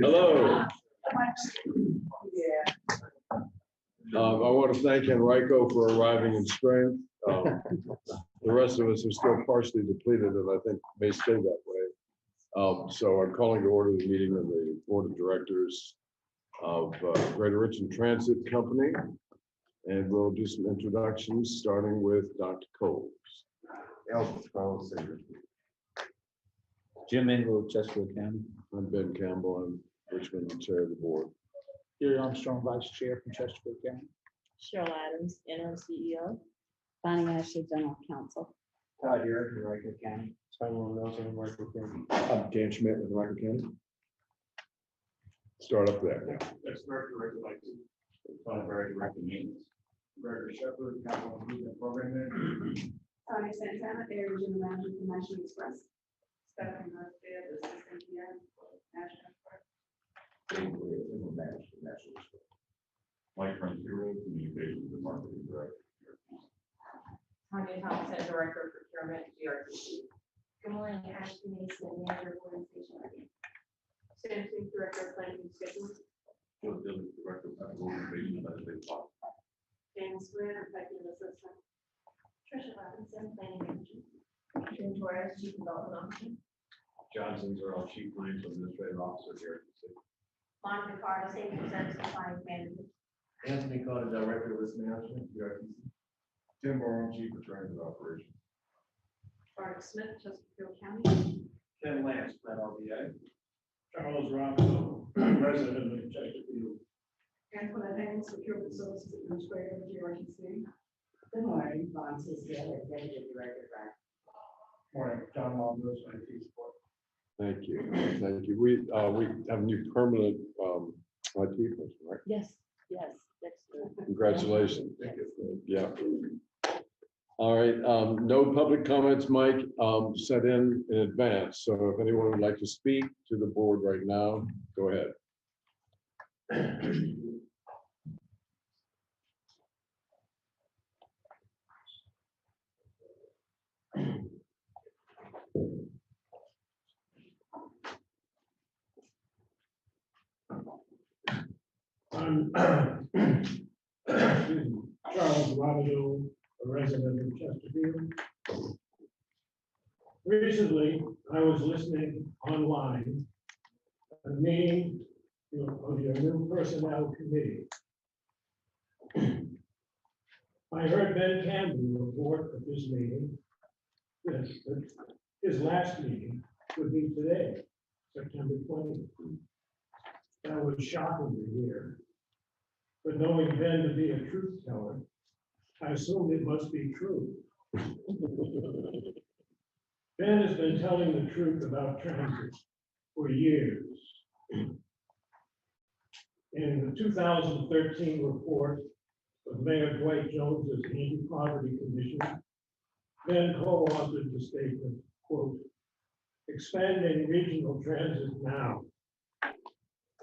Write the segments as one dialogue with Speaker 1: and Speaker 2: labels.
Speaker 1: Hello. I want to thank Enrico for arriving in strength. The rest of us are still partially depleted, and I think may stay that way. So I'm calling to order the meeting of the Board of Directors of Greater Richmond Transit Company, and we'll do some introductions, starting with Dr. Coles.
Speaker 2: Jim Engel, Chesterfield County.
Speaker 1: I'm Ben Campbell. I'm Richmond Chair of the Board.
Speaker 3: Gary Armstrong, Vice Chair from Chesterfield County.
Speaker 4: Cheryl Adams, Interim CEO.
Speaker 5: Bonnie Ashley, General Counsel.
Speaker 2: Todd here from Rico County. Simon Nelson from Rico County.
Speaker 1: I'm Dan Schmidt with Michael County. Start up there.
Speaker 6: That's Director like to Director Maintenance. Director Shepherd, Capital Improvement Program Manager.
Speaker 7: Tony Santana, Area Regional Manager for National Express. Stephanie Murphy, Assistant PM, National Express.
Speaker 6: Mike Frontiero, Communications and Marketing Director.
Speaker 7: Tanya Thompson, Director of Procurement, GRTC.
Speaker 4: Good morning, Ashley Mason, Manager of Organization.
Speaker 7: Sam Singh, Director of Planning and Scheduling.
Speaker 6: Joe Dillon, Director of Organization and Legislative Law.
Speaker 7: James Wynn, Executive Assistant.
Speaker 4: Trisha Robinson, Planning Manager. Jim Torres, Chief Development Officer.
Speaker 6: Johnson Zerl, Chief Financial Administrative Officer here.
Speaker 4: Monica Carter, Safety Service Compliance Manager.
Speaker 6: Anthony Carter, Director of Risk Management, GRTC. Tim Moran, Chief of Transit Operations.
Speaker 7: Bart Smith, Chesterfield County.
Speaker 6: Ken Lance, Plan RBA.
Speaker 3: Charles Robinson, President of Chesterfield.
Speaker 7: Antoinette Haynes, Procurement Services Administrator, GRTC.
Speaker 5: Good morning, Vaughn Cecile, Executive Director.
Speaker 6: Morning, John Londos, IT Support.
Speaker 1: Thank you. Thank you. We have a new permanent IT person, right?
Speaker 5: Yes, yes, that's good.
Speaker 1: Congratulations. Yeah. All right. No public comments, Mike, set in advance. So if anyone would like to speak to the board right now, go ahead.
Speaker 3: I'm Charles Robinson, a resident of Chesterfield. Recently, I was listening online a meeting of your new personnel committee. I heard Ben Campbell report at this meeting that his last meeting would be today, September 20th. That was shocking to hear. But knowing Ben to be a truth teller, I assumed it must be true. Ben has been telling the truth about transit for years. In the 2013 report of Mayor Dwight Jones's Anti-Poverty Commission, Ben co-authored the statement, quote, "Expanding regional transit now,"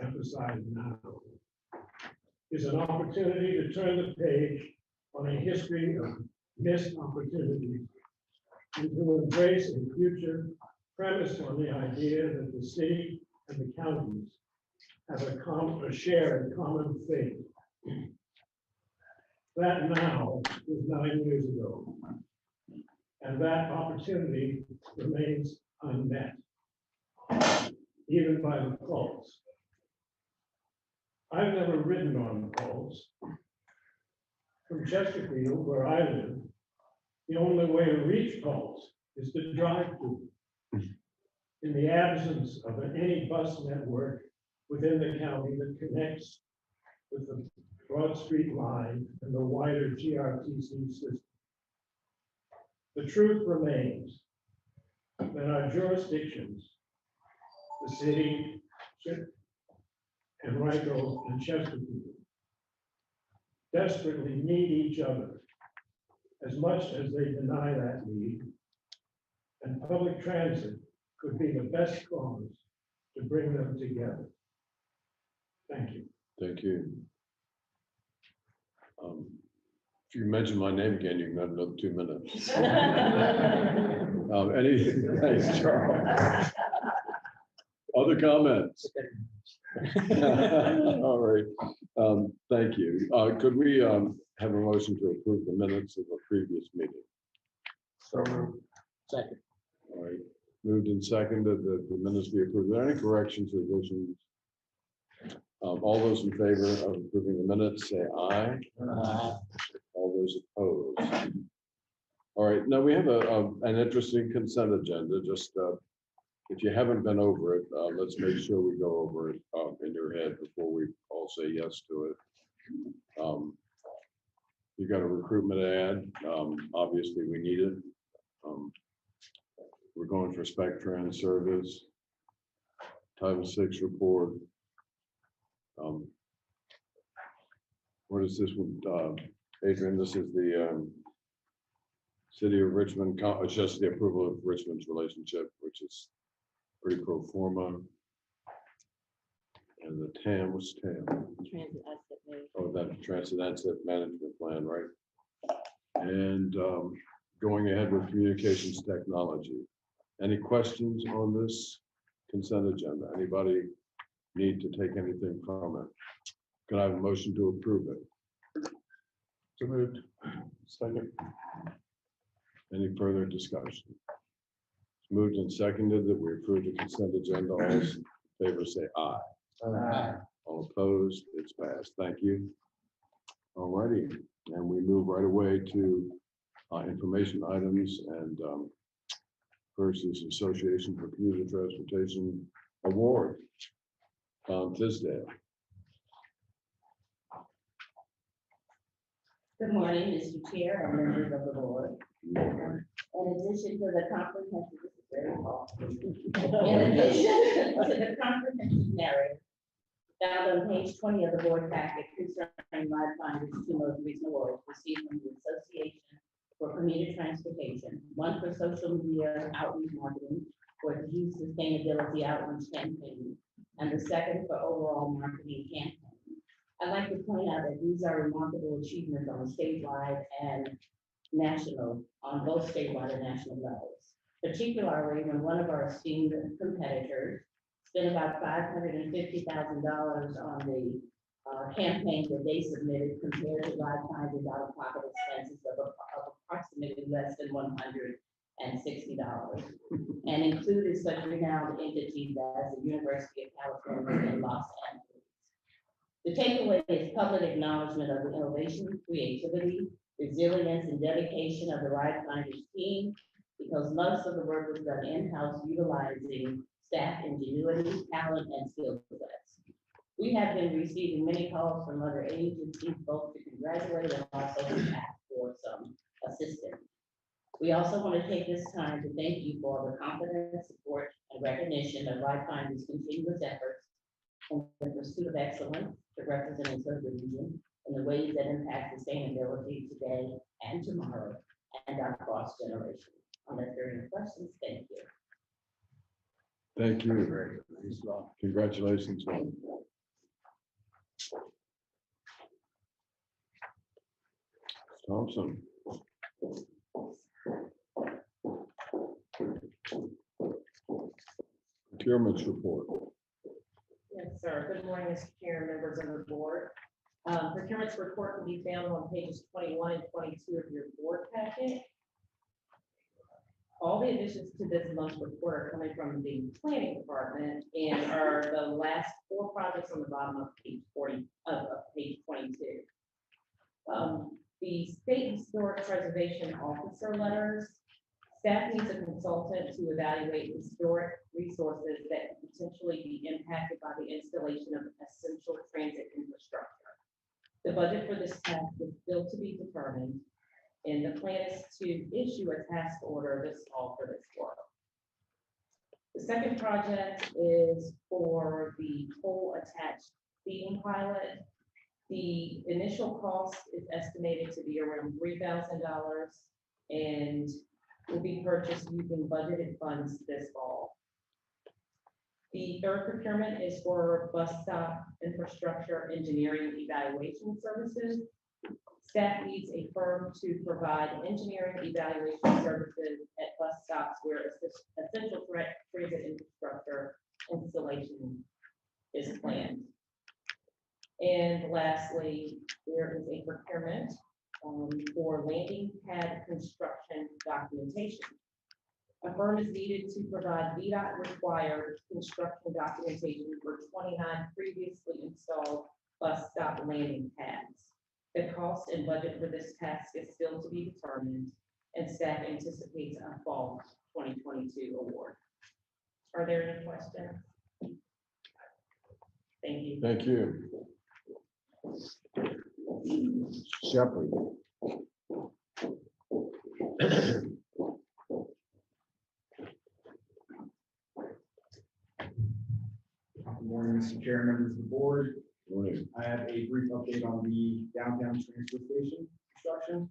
Speaker 3: emphasize now, is an opportunity to turn the page on a history of missed opportunities and to embrace a future premised on the idea that the city and the counties have a shared common fate. That now was 9 years ago, and that opportunity remains unmet, even by the Pulse. I've never ridden on the Pulse. From Chesterfield, where I live, the only way to reach Pulse is to drive to. In the absence of any bus network within the county that connects with the Broad Street line and the wider GRTC system. The truth remains that our jurisdictions, the city, and Rico and Chesterfield, desperately need each other as much as they deny that need, and public transit could be the best cause to bring them together. Thank you.
Speaker 1: Thank you. If you mention my name again, you can have another 2 minutes. Anything, thanks, Charles. Other comments? All right, thank you. Could we have a motion to approve the minutes of the previous meeting?
Speaker 2: So moved. Second.
Speaker 1: All right, moved and seconded that the minutes be approved. Are there any corrections or additions? All those in favor of approving the minutes, say aye. All those opposed. All right, now we have an interesting consent agenda. Just if you haven't been over it, let's make sure we go over it in your head before we all say yes to it. You got a recruitment ad. Obviously, we need it. We're going for SpecTrans service. Title VI report. What is this one, Adrian? This is the City of Richmond, it's just the approval of Richmond's relationship, which is pretty pro forma. And the TAM, what's TAM?
Speaker 5: Transit asset management.
Speaker 1: Oh, that transit asset management plan, right? And going ahead with communications technology. Any questions on this consent agenda? Anybody need to take anything from it? Can I have a motion to approve it?
Speaker 2: So moved.
Speaker 1: Second. Any further discussion? It's moved and seconded that we approve the consent agenda. All those in favor say aye. All opposed, it's passed. Thank you. All righty, and we move right away to information items, and first is Association for Commuter Transportation Award. Tisdale.
Speaker 5: Good morning, Mr. Chair and members of the board. In addition to the comprehensive, this is very long. In addition to the comprehensive narrative found on page 20 of the board packet concerning RideFinders' two most recent awards received from the Association for Commuter Transportation, one for social media outreach marketing for the youth sustainability outreach campaign, and the second for overall marketing campaign. I'd like to point out that these are remarkable achievements on statewide and national, on both statewide and national levels, particularly when one of our esteemed competitors spent about $550,000 on the campaign that they submitted compared to RideFinders out-of-pocket expenses of approximately less than $160, and included such renowned entities as the University of California in Los Angeles. The takeaway is public acknowledgement of the innovation, creativity, resilience, and dedication of the RideFinders team, because most of the work was done in-house utilizing staff ingenuity, talent, and skill sets. We have been receiving many calls from other agencies, both to congratulate and also to ask for some assistance. We also want to take this time to thank you for the confidence, support, and recognition of RideFinders' continuous efforts in the pursuit of excellence to represent and serve the region in the ways that impact sustainability today and tomorrow and our cross generation. Unless there are any questions, thank you.
Speaker 1: Thank you. Congratulations. Thompson. Procurement report.
Speaker 8: Yes, sir. Good morning, Mr. Chair and members of the board. Procurement's report can be found on pages 21 and 22 of your board packet. All the additions to this month's report are coming from the planning department and are the last four projects on the bottom of page 40 of page 22. The state historic preservation officer letters. Staff needs a consultant to evaluate historic resources that could potentially be impacted by the installation of essential transit infrastructure. The budget for this task is still to be determined, and the plan is to issue a task order this fall for this work. The second project is for the pole attached feeding pilot. The initial cost is estimated to be around $3,000 and will be purchased using budgeted funds this fall. The third procurement is for bus stop infrastructure engineering evaluation services. Staff needs a firm to provide engineering evaluation services at bus stops where essential transit infrastructure installation is planned. And lastly, there is a procurement for landing pad construction documentation. A firm is needed to provide VDOT required construction documentation for 29 previously installed bus stop landing pads. The cost and budget for this task is still to be determined, and staff anticipates a fall 2022 award. Are there any questions? Thank you.
Speaker 1: Thank you. Shepherd.
Speaker 6: Good morning, Mr. Chair, members of the board.
Speaker 1: Morning.
Speaker 6: I have a brief update on the downtown transfer station construction.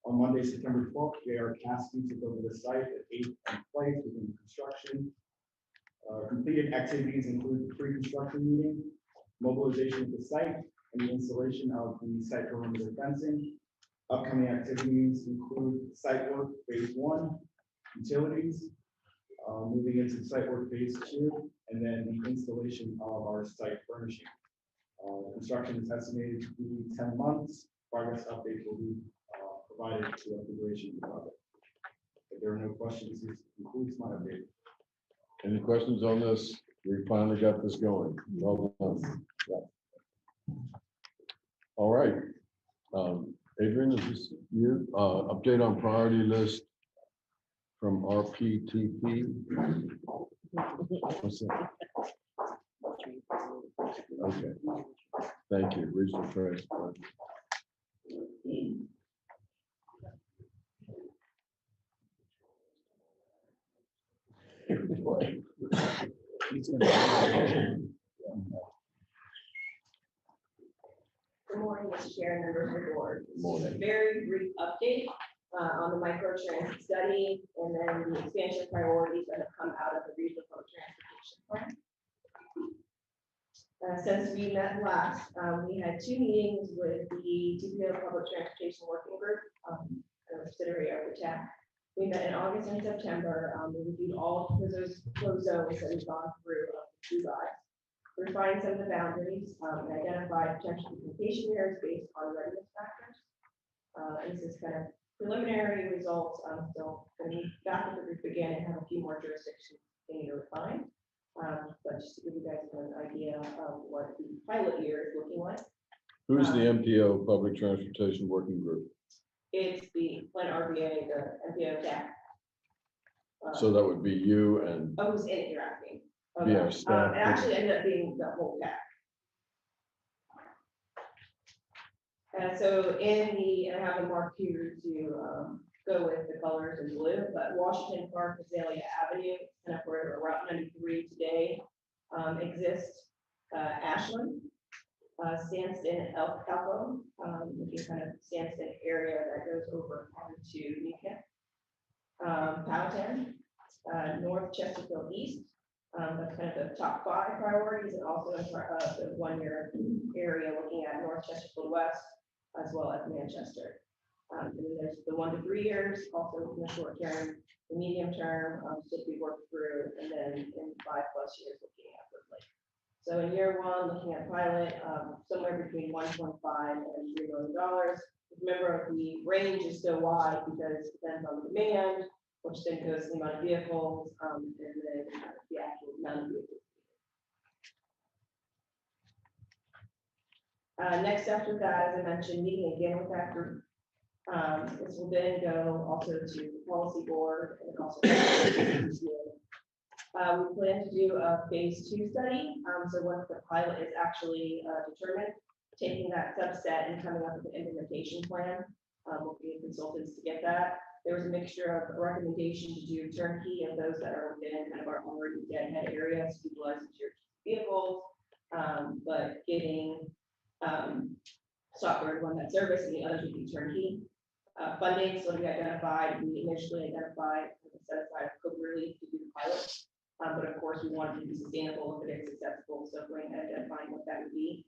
Speaker 6: On Monday, September 12th, J.R. Cassidy took over the site at 8 Place within construction. Completed activities include the pre-construction meeting, mobilization of the site, and the installation of the site perimeter fencing. Upcoming activities include site work phase 1, utilities, moving into site work phase 2, and then the installation of our site furnishing. Construction is estimated to be 10 months. Progress updates will be provided throughout the duration of the project. If there are no questions, this concludes my update.
Speaker 1: Any questions on this? We finally got this going. Well done. Yeah. All right. Adrian, is this you? Update on priority list from RPTP. What's that? Okay. Thank you. Regional Transport.
Speaker 4: Good morning, Mr. Chair, and members of the board.
Speaker 1: Morning.
Speaker 4: Very brief update on the MicroTrans study and then the expansion priorities that have come out of the regional public transportation plan. Since we met last, we had 2 meetings with the TPO Public Transportation Working Group, a subsidiary of the TAC. We met in August and September. We reviewed all of those closed zones that we've gone through with you guys. Refined some of the boundaries and identified potential duplication areas based on readiness factors. This is kind of preliminary results. Still going to be back with the group again and have a few more jurisdictions they need to refine. But just to give you guys an idea of what the pilot year is looking like.
Speaker 1: Who's the MPO Public Transportation Working Group?
Speaker 4: It's the Plan RBA, the MPO TAC.
Speaker 1: So that would be you and
Speaker 4: Oh, who's in it, you're asking?
Speaker 1: Yeah,
Speaker 4: Okay.
Speaker 1: staff.
Speaker 4: It actually ended up being the whole TAC. So in the, and I have a mark here to go with the colors in blue, but Washington Park, Azalea Avenue, and up where Route 93 today exists. Ashland, Sandstone, Elko, which is kind of Sandstone area that goes over onto Nika. Powhatan, North Chesterfield East. That's kind of the top 5 priorities, and also the 1-year area looking at North Chesterfield West, as well as Manchester. And then there's the 1 to 3 years, also in the short term, the medium term, should be worked through, and then in 5+ years looking at Woodley. So in year 1, looking at pilot, somewhere between $1.5 and $3 million. Remember, the range is so wide because it depends on the demand, which then goes to the amount of vehicles, and then the actual amount of vehicles. Next after that, as I mentioned, meeting again with that group. This will then go also to the policy board and also. We plan to do a phase 2 study. So once the pilot is actually determined, taking that subset and coming up with an implementation plan. We'll be consultants to get that. There was a mixture of a recommendation to do turnkey and those that are within kind of our already deadhead areas, utilize your vehicles, but getting software to run that service, and the others would be turnkey. Funding, so we identified, we initially identified a set aside of COVID relief to do the pilot. But of course, we wanted to be sustainable if it is successful, so going ahead and identifying what that would be,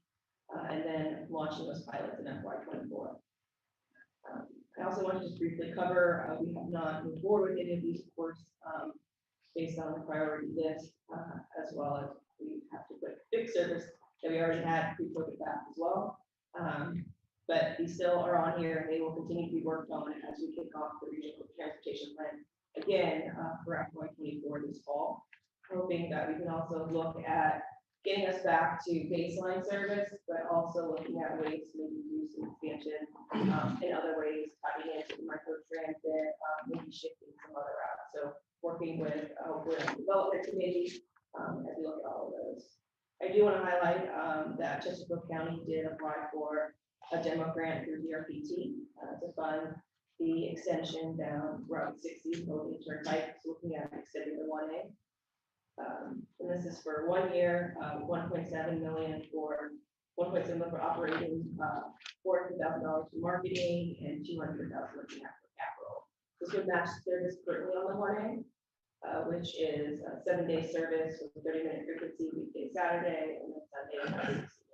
Speaker 4: and then launching those pilots in FY24. I also want to just briefly cover, we have not moved forward with any of these, of course, based on the priority list, as well as we have to put fixed service that we already had, we put it back as well. But these still are on here, and they will continue to be worked on as we kick off the regional transportation plan again for FY 24 this fall. Hoping that we can also look at getting us back to baseline service, but also looking at ways to maybe do some expansion in other ways, tapping into the microtransit, maybe shifting some other routes. So working with the development committee as we look at all of those. I do want to highlight that Chesapeake County did apply for a demo grant through GRTC to fund the extension down Route 60, Logan Turnpike, looking at extending the 1A. And this is for 1 year, 1.7 million for 1.7 million for operating, $400,000 for marketing, and 200,000 for capital. This would match service currently on the 1A, which is a 7-day service with a 30-minute frequency weekday, Saturday, and then Sunday. 60-minute frequency.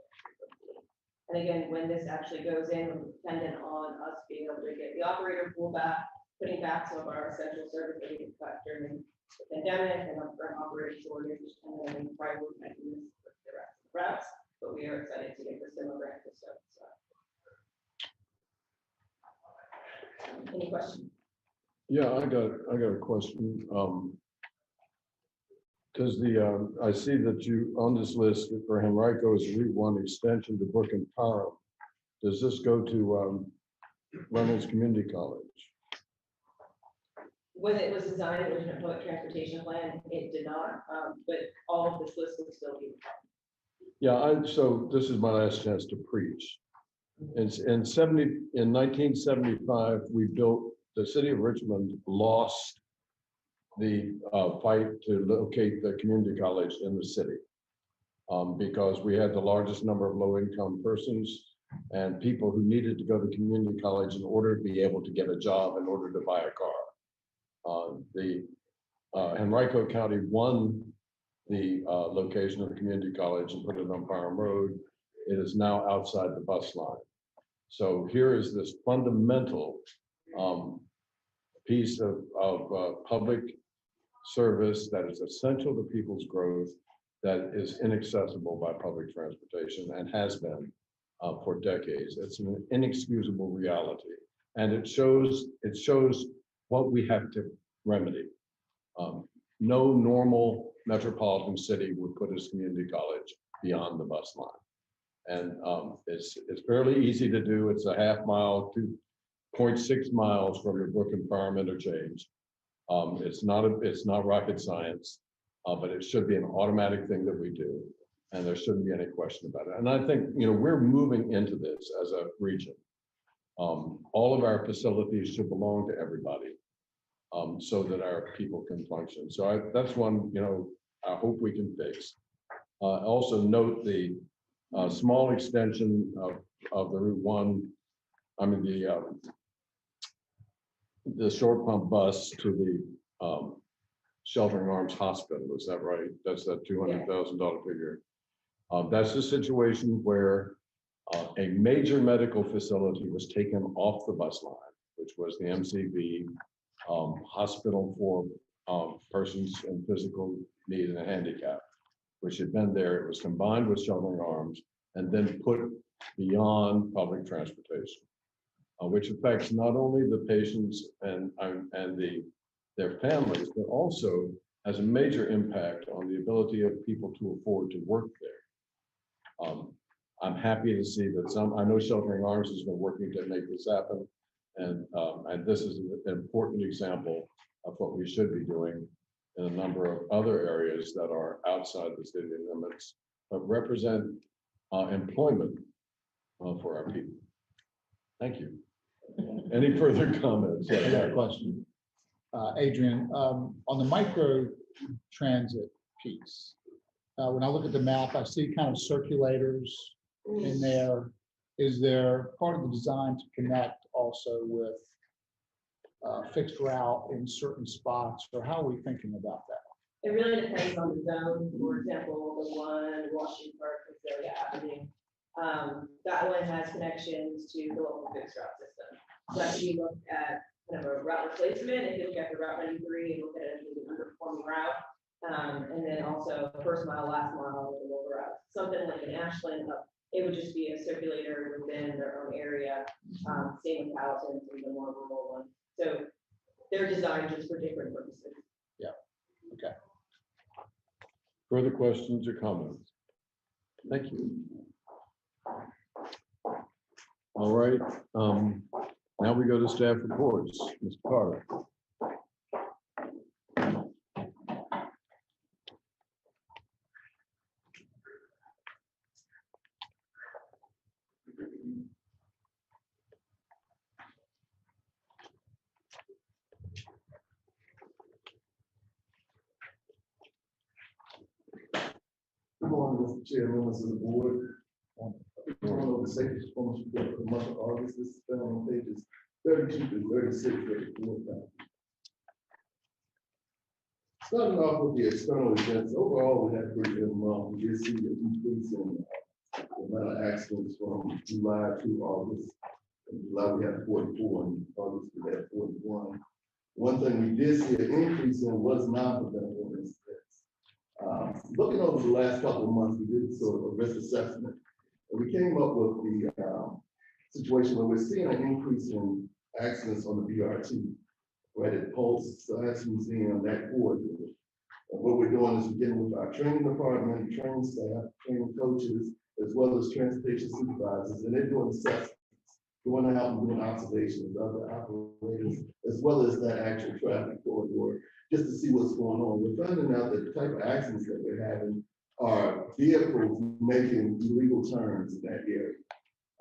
Speaker 4: And again, when this actually goes in, we're dependent on us being able to get the operator pool back, putting back some of our essential service that we cut during the pandemic and our current operating shortage, and then prioritizing this with the rest of the routes. But we are excited to get this demo grant this stuff. So. Any questions?
Speaker 1: Yeah, I got a question. Because I see that you on this list for Henrico is Route 1 extension to Brook and Parham. Does this go to Reynolds Community College?
Speaker 4: When it was designed, it was a public transportation plan. It did not, but all of this list would still be.
Speaker 1: Yeah, so this is my last chance to preach. In 1975, the city of Richmond lost the fight to locate the community college in the city because we had the largest number of low-income persons and people who needed to go to community college in order to be able to get a job, in order to buy a car. Henrico County won the location of the community college and put it on Parham Road. It is now outside the bus line. So here is this fundamental piece of public service that is essential to people's growth, that is inaccessible by public transportation and has been for decades. It's an inexcusable reality, and it shows what we have to remedy. No normal metropolitan city would put its community college beyond the bus line, and it's fairly easy to do. It's a half mile, 2.6 miles from your Brook and Parham interchange. It's not rocket science, but it should be an automatic thing that we do, and there shouldn't be any question about it. And I think we're moving into this as a region. All of our facilities should belong to everybody, so that our people can function. So that's one I hope we can fix. Also note the small extension of the Route 1. I mean the short pump bus to the Sheltering Arms Hospital. Is that right? That's that $200,000 figure. That's a situation where a major medical facility was taken off the bus line, which was the MCV hospital for persons in physical need and a handicap, which had been there. It was combined with Sheltering Arms and then put beyond public transportation, which affects not only the patients and their families, but also has a major impact on the ability of people to afford to work there. I'm happy to see that I know Sheltering Arms has been working to make this happen, and this is an important example of what we should be doing in a number of other areas that are outside the city limits, but represent employment for our people. Thank you. Any further comments?
Speaker 9: I got a question. Adrian, on the micro transit piece, when I look at the map, I see kind of circulators in there. Is there part of the design to connect also with fixed route in certain spots, or how are we thinking about that?
Speaker 4: It really depends on the zone. For example, the one Washington Park, Victoria Avenue, that one has connections to the local fixed route system. So as we look at kind of a route replacement, if you look at the Route 93 and look at it as an underperforming route, And then also first mile, last mile, with the local route, something like an Ashland, it would just be a circulator within their own area. Same with Powellton, and the more rural one. So they're designed just for different purposes.
Speaker 1: Further questions or comments? Thank you. All right, now we go to staff reports. Mr. Carter.
Speaker 10: Good morning, Mr. Chair, members of the board. Going over the safety performance report for the month of August. This is found on pages 32 to 36 of the board document. Starting off with the external events, overall, we had a pretty good month. We did see a decrease in the amount of accidents from July to August. In July, we had 44, and August, we had 41. One thing we did see an increase in was non-preventable incidents. Looking over the last couple of months, we did sort of a risk assessment. And we came up with the situation where we're seeing an increase in accidents on the BRT, right at Pulse, Science Museum, that corridor. And what we're doing is we're getting with our training department, training staff, training coaches, as well as transportation supervisors, and they're doing assessments, going out and doing observations of other operators, as well as that actual traffic corridor, just to see what's going on. We're finding out that the type of accidents that we're having are vehicles making illegal turns in that area.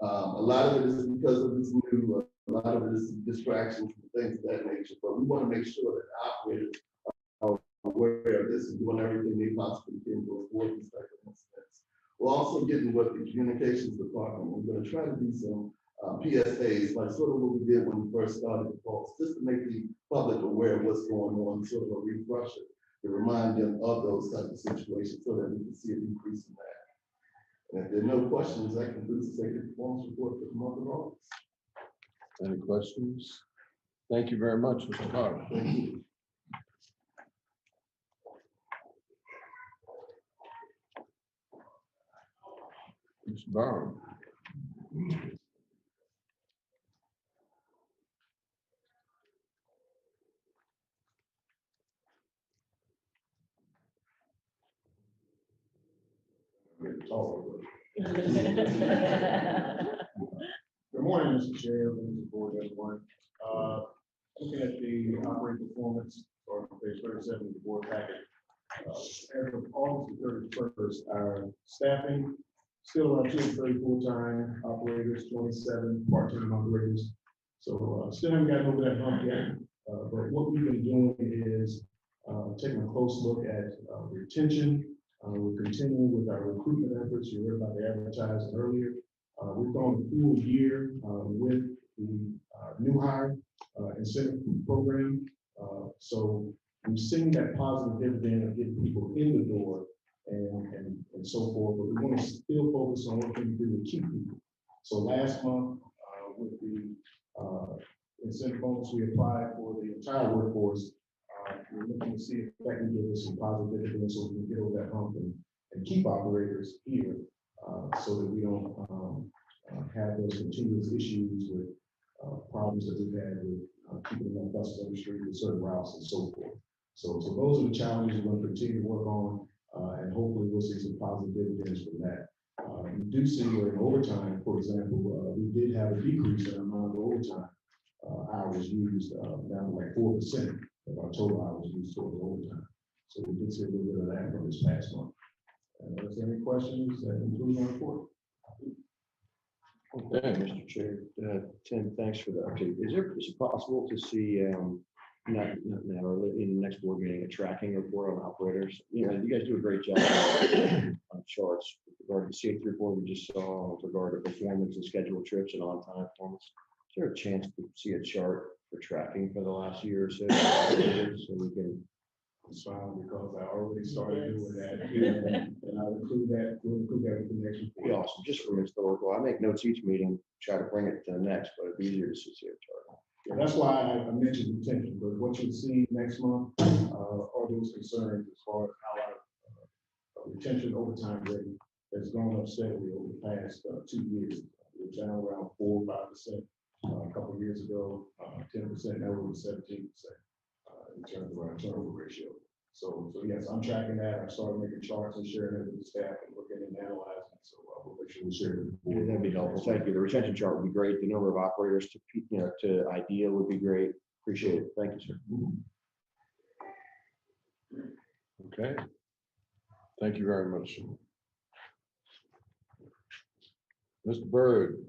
Speaker 10: A lot of it is because of this new, a lot of it is distractions and things of that nature, but we want to make sure that operators are aware of this and doing everything they possibly can to avoid these type of incidents. We're also getting with the communications department. We're going to try to do some PSAs, like sort of what we did when we first started the Pulse, just to make the public aware of what's going on, sort of a refresher to remind them of those types of situations so that we can see a decrease in that. And if there are no questions, that concludes the safety performance report for the month of August.
Speaker 1: Any questions? Thank you very much, Mr. Carter.
Speaker 10: Thank you.
Speaker 1: Mr. Barham.
Speaker 6: Good morning, Mr. Chair, members of the board, everyone. Looking at the operating performance or page 37 of the board packet. As of August 31st, our staffing still around 230 full-time operators, 27 part-time operators. So still haven't gotten over that hump yet. But what we've been doing is taking a close look at retention. We're continuing with our recruitment efforts. You heard about the advertising earlier. We've gone a full year with the new hire incentive program. So we've seen that positive dividend of getting people in the door and so forth, but we want to still focus on what we can do to keep people. So last month, with the incentive bonus we applied for the entire workforce, we're looking to see if that can give us some positive dividends so we can get over that hump and keep operators here so that we don't have those continuous issues with problems that we've had with keeping them on buses on the street with certain routes and so forth. So those are the challenges we're going to continue to work on, and hopefully we'll see some positive dividends from that. We do see where in overtime, for example, we did have a decrease in the amount of overtime hours used, down to like 4% of our total hours used towards overtime. So we did see a little bit of that from this past month. Is there any questions that include my report?
Speaker 2: Okay, Mr. Chair, Tim, thanks for the update. Is it possible to see, not now, or in the next board meeting, a tracking report on operators? You know, you guys do a great job on charts with regard to the safety report we just saw, with regard to performance and scheduled trips and on-time performance. Is there a chance to see a chart for tracking for the last year or so? So we can.
Speaker 6: Smile because I already started doing that. And I'll include that, we'll include that with the next
Speaker 2: Be
Speaker 6: report.
Speaker 2: awesome, just for historical. I make notes each meeting, try to bring it to the next, but it'd be easier to see a chart.
Speaker 6: Yeah, that's why I mentioned retention, but what you'll see next month are those concerns as far as how our retention overtime rate has gone up steadily over the past 2 years. We're down around 4 or 5% a couple of years ago, 10%, now we're at 17% in terms of our turnover ratio. So yes, I'm tracking that. I started making charts and sharing it with the staff and looking and analyzing. So we'll make sure we share it.
Speaker 2: Yeah, that'd be helpful. Thank you. The retention chart would be great. The number of operators to, to ideal would be great. Appreciate it. Thank you, sir.
Speaker 1: Okay. Thank you very much. Mr. Byrd.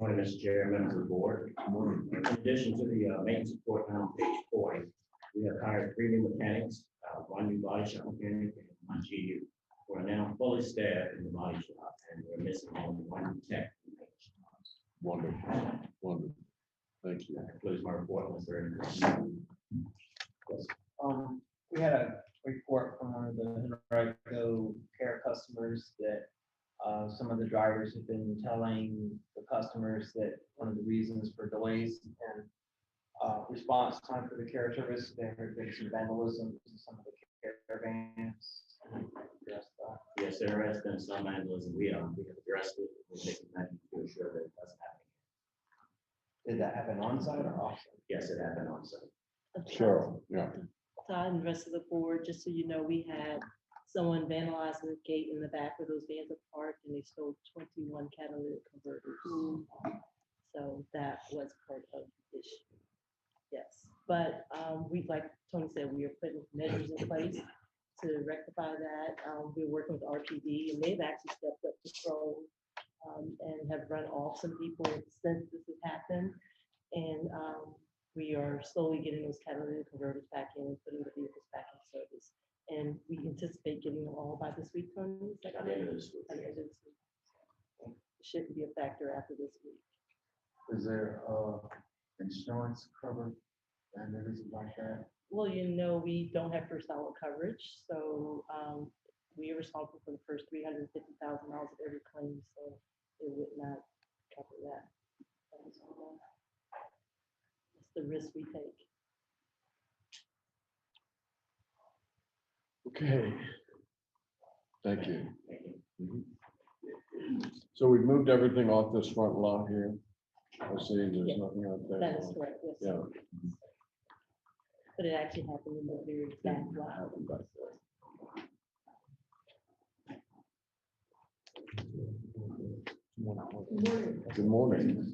Speaker 11: Morning, Mr. Chair, members of the board. In addition to the maintenance report on page 40, we have hired 3 new mechanics, 1 new body shop mechanic, and 1 GU. We're now fully staffed in the body shop, and we're missing only 1 tech.
Speaker 1: Wonderful, wonderful. Thank you.
Speaker 11: That concludes my report, unless there are any questions.
Speaker 12: We had a report from one of the Henrico Care customers that some of the drivers have been telling the customers that one of the reasons for delays and response time for the care service, there have been some vandalism in some of the care vans.
Speaker 11: Yes, there has been some vandalism. We have addressed it. We're making that to ensure that it doesn't happen.
Speaker 12: Did that happen on site or off site?
Speaker 11: Yes, it happened on site.
Speaker 1: Cheryl, yeah.
Speaker 13: Todd and the rest of the board, just so you know, we had someone vandalizing the gate in the back where those vans are parked, and they stole 21 catalytic converters. So that was part of the issue. Yes, but we, like Tony said, we are putting measures in place to rectify that. We're working with RPD, and they've actually stepped up patrol and have run off some people since this has happened. And we are slowly getting those catalytic converters back in, putting the vehicles back in service. And we anticipate getting them all by this week, Tony. Is that
Speaker 11: By the end of
Speaker 13: right?
Speaker 11: this week.
Speaker 13: By the end of this week. Shouldn't be a factor after this week.
Speaker 6: Is there insurance cover and everything like that?
Speaker 13: Well, you know, we don't have first dollar coverage, so we are responsible for the first $350,000 of every claim, so it would not cover that. That's the risk we take.
Speaker 1: Okay. Thank you. Mhm. So we've moved everything off this front lot here. I see there's
Speaker 13: Yeah.
Speaker 1: nothing out there.
Speaker 13: That is correct, yes.
Speaker 1: Yeah.
Speaker 13: But it actually happened in the very back lot.
Speaker 1: Good morning.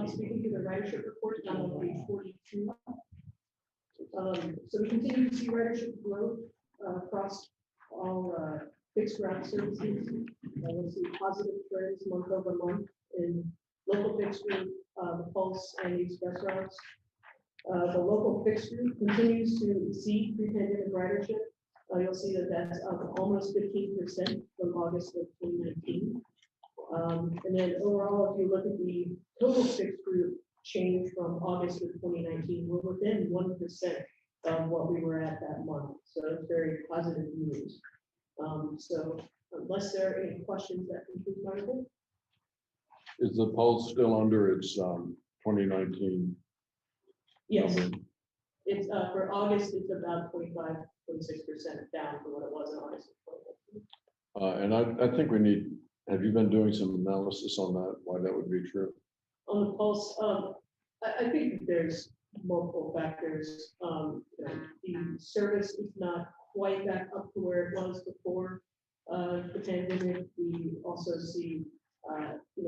Speaker 14: Speaking to the ridership report, down on page 42. So we continue to see ridership growth across all fixed route services. We'll see positive trends month over month in local fixed route, the Pulse and the express routes. The local fixed route continues to exceed pre-pandemic ridership. You'll see that that's up almost 15% from August of 2019. And then overall, if you look at the total fixed route change from August of 2019, we're within 1% of what we were at that month. So it's very positive news. So unless there are any questions, that concludes my report.
Speaker 1: Is the Pulse still under its 2019?
Speaker 14: Yes,
Speaker 1: number?
Speaker 14: it's for August, it's about 25, 26% down from what it was in August of 2019.
Speaker 1: And I think we need, have you been doing some analysis on that, why that would be true?
Speaker 14: On the Pulse, I think there's multiple factors. The service is not quite back up to where it was before the pandemic. We also see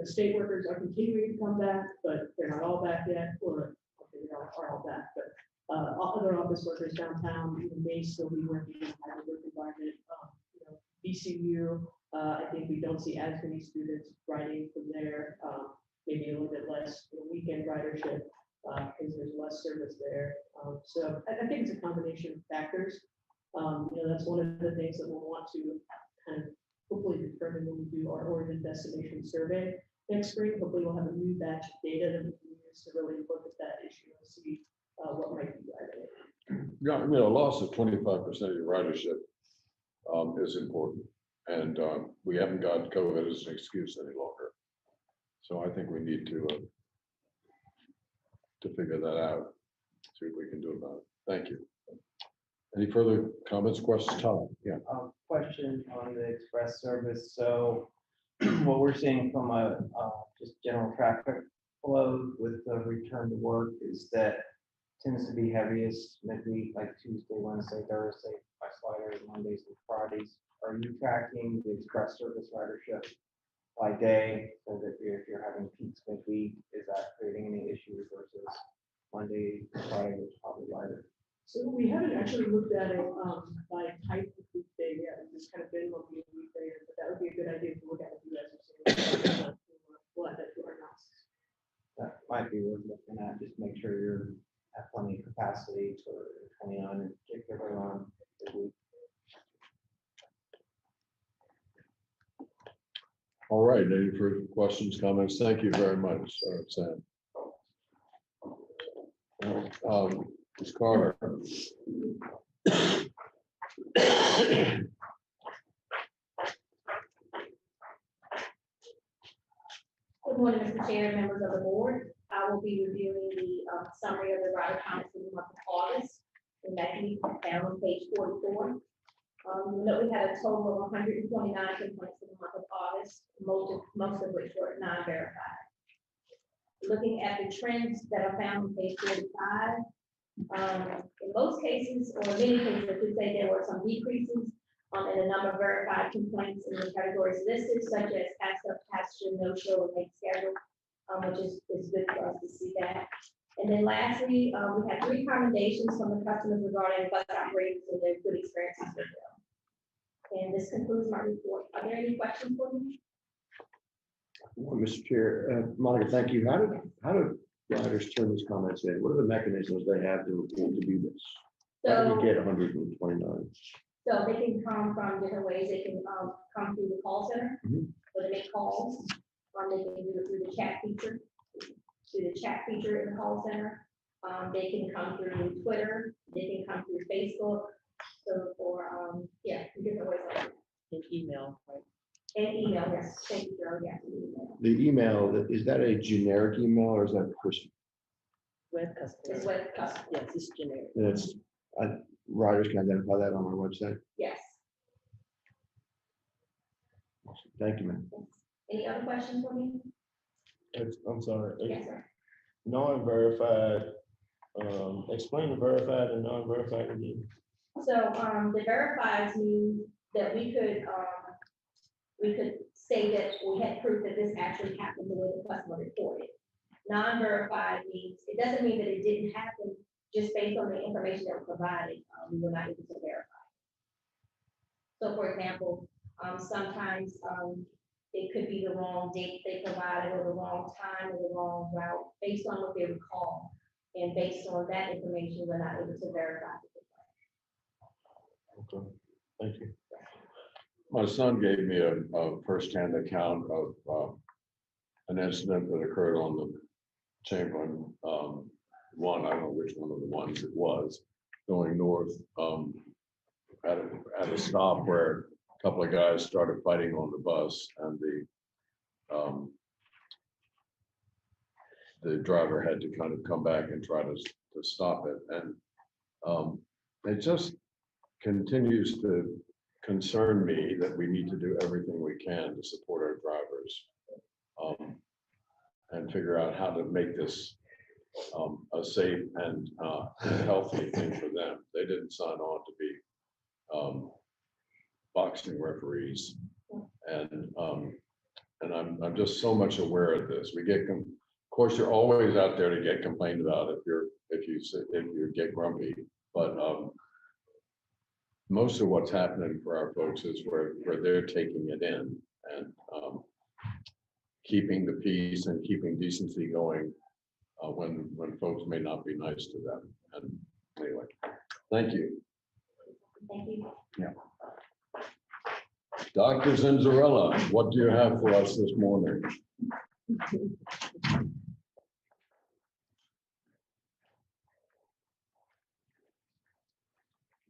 Speaker 14: State workers are continuing to come back, but they're not all back yet, or okay, they are all back, but other office workers downtown may still be working in a hybrid work environment. BCU, I think we don't see as many students riding from there, maybe a little bit less weekend ridership, because there's less service there. So I think it's a combination of factors. That's one of the things that we'll want to kind of hopefully determine when we do our Oregon destination survey next spring. Hopefully we'll have a new batch of data that we can use to really look at that issue and see what might be driving it.
Speaker 1: Yeah, a loss of 25% of your ridership is important. And we haven't got COVID as an excuse any longer. So I think we need to figure that out, see what we can do about it. Thank you. Any further comments, questions, Tom? Yeah.
Speaker 12: Question on the express service. So what we're seeing from a just general traffic flow with the return to work is that tends to be heaviest midweek, like Tuesday, Wednesday, Thursday, by sliders, Mondays and Fridays. Are you tracking the express service ridership by day so that if you're having peaks midweek, is that creating any issues versus Monday, Friday, which is probably lighter?
Speaker 14: So we haven't actually looked at it by type of weekday yet. It's kind of been on the weekday, but that would be a good idea to look at if you guys are seeing. We'll add that to our analysis.
Speaker 12: That might be worth looking at, just make sure you're at plenty of capacity for 29 and kick everyone midweek.
Speaker 1: All right, any further questions, comments? Thank you very much, Sam. Ms. Carter.
Speaker 4: Good morning, Mr. Chair, members of the board. I will be reviewing the summary of the RideFinders for the month of August, and that can be found on page 44. Note we had a total of 129 complaints in the month of August, most of which were non-verified. Looking at the trends that are found on page 45, in most cases, or in many cases, I should say, there were some decreases in the number of verified complaints in the categories listed, such as passed up, passenger, no-show, and late schedule, which is good for us to see that. And then lastly, we had 3 commendations from the customers regarding bus operators and their good experiences with them. And this concludes my report. Are there any questions for me?
Speaker 2: Well, Mr. Chair, Monica, thank you. How do riders turn these comments in? What are the mechanisms they have to do this? How do we get 129?
Speaker 4: So they can come from different ways. They can come through the call center, where they make calls. They can do it through the chat feature, in the call center. They can come through Twitter. They can come through Facebook. So for different ways like that.
Speaker 13: And email, right?
Speaker 4: And email, yes. Thank you, Joe. Yes, email.
Speaker 2: The email, is that a generic email or is that personal?
Speaker 13: Web customer.
Speaker 4: It's web customer.
Speaker 13: Yes, it's generic.
Speaker 2: That's, riders can identify that on our website.
Speaker 4: Yes.
Speaker 2: Thank you, ma'am.
Speaker 4: Any other questions for me?
Speaker 15: I'm sorry.
Speaker 4: Yes, sir.
Speaker 15: Non-verified, explain the verified and non-verified again.
Speaker 4: So the verifies mean that we could say that we had proof that this actually happened the way the customer reported. Non-verified means, it doesn't mean that it didn't happen, just based on the information that was provided, we were not able to verify. So for example, sometimes it could be the wrong date they provided, or the wrong time, or the wrong route, based on what they recall. And based on that information, we're not able to verify.
Speaker 15: Okay, thank you.
Speaker 1: My son gave me a firsthand account of an incident that occurred on the Chamberlain one. I don't know which one of the ones it was, going north at a stop where a couple of guys started fighting on the bus, and the driver had to kind of come back and try to stop it. And it just continues to concern me that we need to do everything we can to support our drivers and figure out how to make this a safe and healthy thing for them. They didn't sign on to be boxing referees, and And I'm just so much aware of this. We get, of course, you're always out there to get complained about if you get grumpy, but most of what's happening for our folks is where they're taking it in and keeping the peace and keeping decency going when folks may not be nice to them. And anyway, thank you.
Speaker 5: Thank you.
Speaker 1: Dr. Zinzarella, what do you have for us this morning?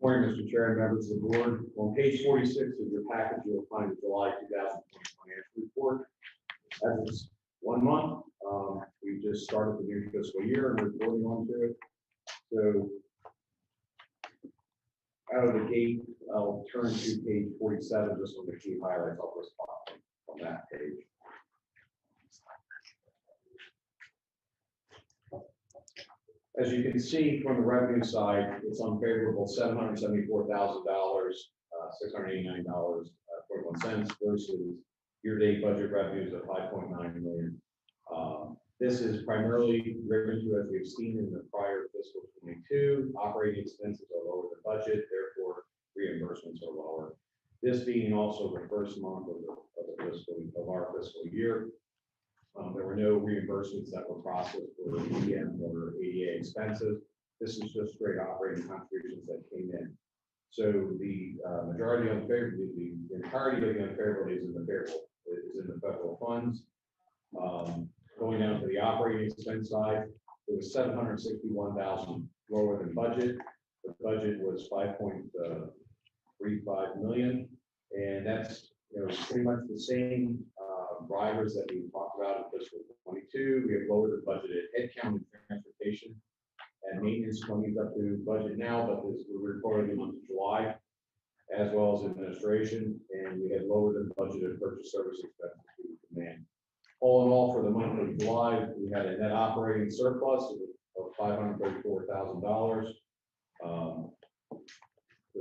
Speaker 2: Morning, Mr. Chair and members of the board. On page 46 of your package, you'll find the July 2020 financial report. As it's 1 month, we just started the new fiscal year and we're reporting on to it. So out of the gate, I'll turn to page 47, just on the key highlights. I'll respond from that page. As you can see from the revenue side, it's unfavorable $774,000, $689.41 versus year-to-date budget revenues of $5.9 million. This is primarily driven to, as we've seen in the prior fiscal 22, operating expenses are lower than budget, therefore reimbursements are lower. This being also the first month of our fiscal year. There were no reimbursements that were processed for EM or ADA expenses. This is just straight operating contributions that came in. So the majority of the entirety of the unfavorability is in the federal funds. Going down to the operating expense side, it was $761,000 lower than budget. The budget was $5.35 million, and that's pretty much the same drivers that we talked about in fiscal 22. We have lowered the budgeted headcount in transportation and maintenance coming up to budget now, but we're reporting the month of July, as well as administration, and we had lowered the budgeted purchase service expenses due to demand. All in all, for the month of July, we had a net operating surplus of $534,000. So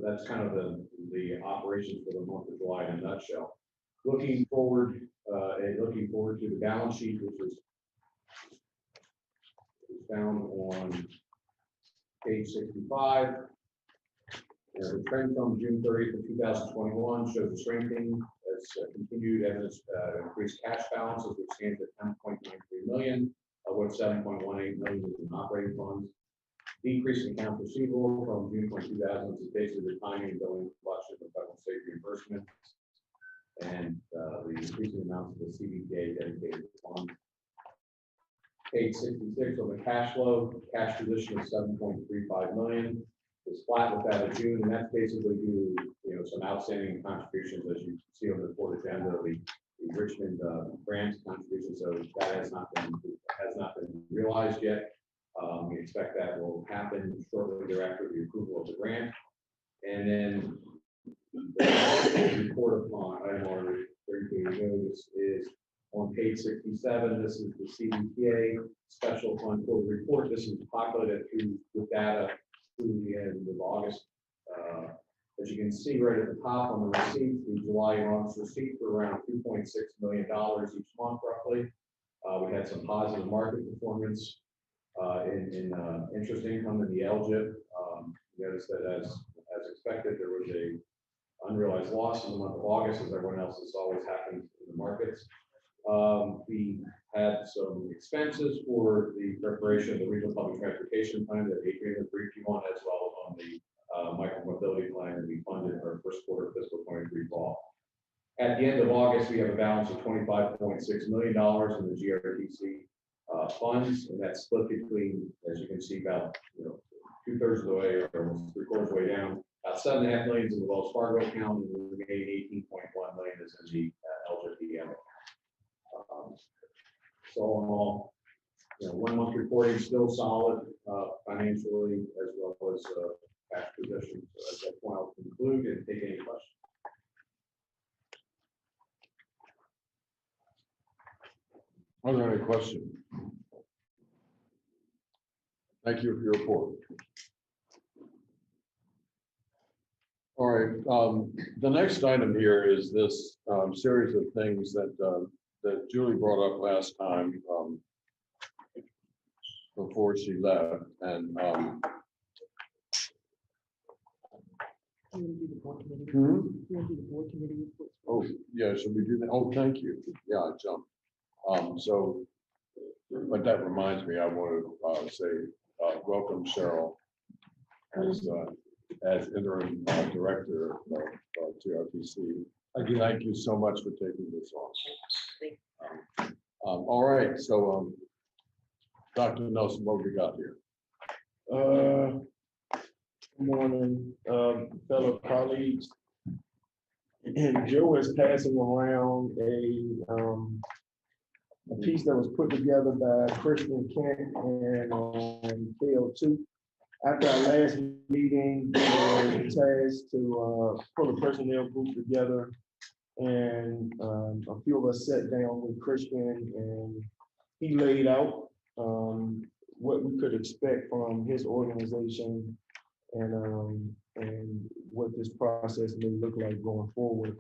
Speaker 2: that's kind of the operations for the month of July in a nutshell. Looking forward to the balance sheet, which is found on page 65. The trend from June 30th of 2021 shows the strengthening as continued evidence increased cash balances, which stands at $10.93 million, of which $7.18 million is in operating funds. Decrease in accounts receivable from June 2000 is basically the timing and billing collection of federal state reimbursement and the increasing amounts of the CPI dedicated fund. Page 66 on the cash flow, cash position of $7.35 million is flat with that of June, and that's basically due to some outstanding contributions, as you see on the report agenda, the Richmond grant contribution. So that has not been realized yet. We expect that will happen shortly thereafter the approval of the grant, and then the report upon item order 33 notice is on page 67. This is the CPI special fund full report. This is populated with data through the end of August. As you can see right at the top on the receipts, the July and August receipts were around $2.6 million each month, roughly. We had some positive market performance in interest income in the LGIP. Notice that as expected, there was a unrealized loss in the month of August, as everyone else has always happened in the markets. We had some expenses for the preparation of the regional public transportation plan that Adrian has briefed you on, as well as on the micro-mobility plan that we funded our first quarter fiscal 23 fall. At the end of August, we have a balance of $25.6 million in the GRTC funds, and that's split between, as you can see, about 2/3 of the way, or almost 3/4 of the way down. About $7.5 million is in the Wells Fargo account, and the remaining $18.1 million is in the LGPM account. So all in all, 1 month reporting still solid financially, as well as cash position. So at that point, I'll conclude and take any questions.
Speaker 1: Are there any questions? Thank you for your report. All right, the next item here is this series of things that that Julie brought up last time, before she left, and, oh, yeah, should we do that? Oh, thank you. Yeah, I jumped. So, but that reminds me, I want to say, welcome Cheryl as interim director of GRTC. Thank you so much for taking this on. All right, so, Dr. Nelson, what we got here?
Speaker 15: Good morning, fellow colleagues. And Joe is passing around a piece that was put together by Christian Kent and KO2. After our last meeting, we were tasked to pull a personnel group together, and a few of us sat down with Christian, and he laid out what we could expect from his organization, and what this process may look like going forward.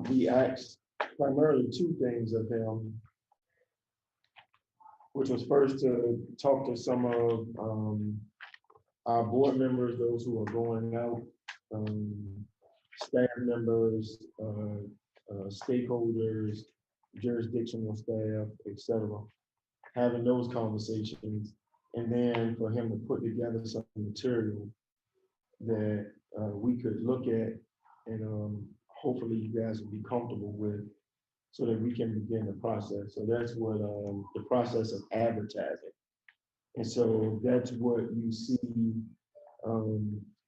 Speaker 15: We asked primarily two things of him, which was first to talk to some of our board members, those who are going out, staff members, stakeholders, jurisdictional staff, etc. Having those conversations, and then for him to put together some material that we could look at, and hopefully you guys will be comfortable with, so that we can begin the process. So that's what the process of advertising. And so that's what you see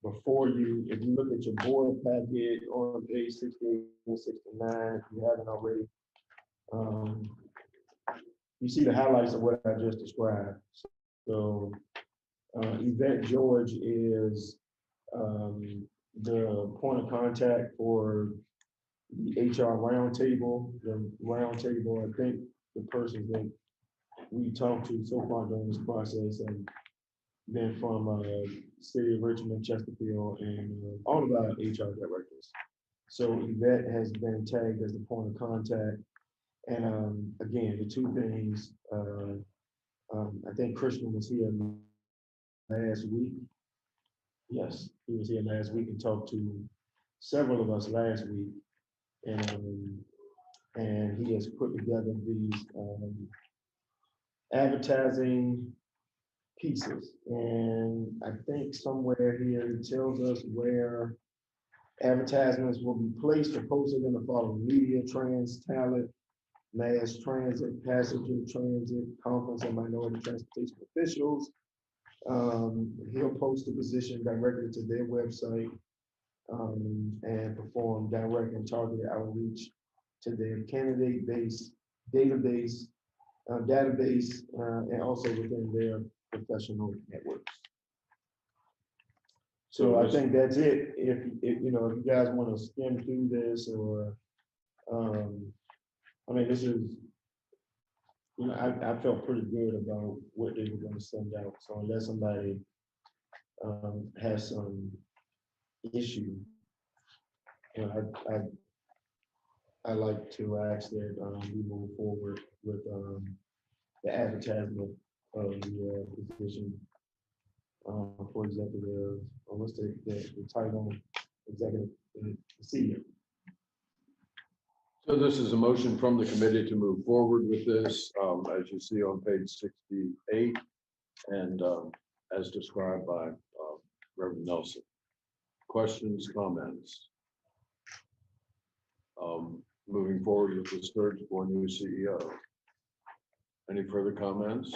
Speaker 15: before you. If you look at your board packet on page 68 and 69, if you haven't already, you see the highlights of what I just described. So Yvette George is the point of contact for the HR roundtable. The roundtable, I think the person that we talked to so far during this process and been from City of Richmond, Chesterfield, and all of our HR directors. So Yvette has been tagged as the point of contact. And again, the two things, I think Christian was here last week. Yes, he was here last week and talked to several of us last week. And he has put together these advertising pieces. And I think somewhere here it tells us where advertisements will be placed or posted in the following media: trans, talent, mass transit, passenger transit, conference and minority transportation officials. He'll post the position directly to their website, and perform direct and targeted outreach to their candidate base, database, and also within their professional networks. So I think that's it. If you know, if you guys want to skim through this, or I mean, this is, you know, I felt pretty good about what they were going to send out. So unless somebody has some issue, you know, I like to ask that we move forward with the advertisement of the position for executive, or what's the title, executive CEO.
Speaker 1: So this is a motion from the committee to move forward with this, as you see on page 68, and as described by Reverend Nelson. Questions, comments? Moving forward with the search for a new CEO. Any further comments?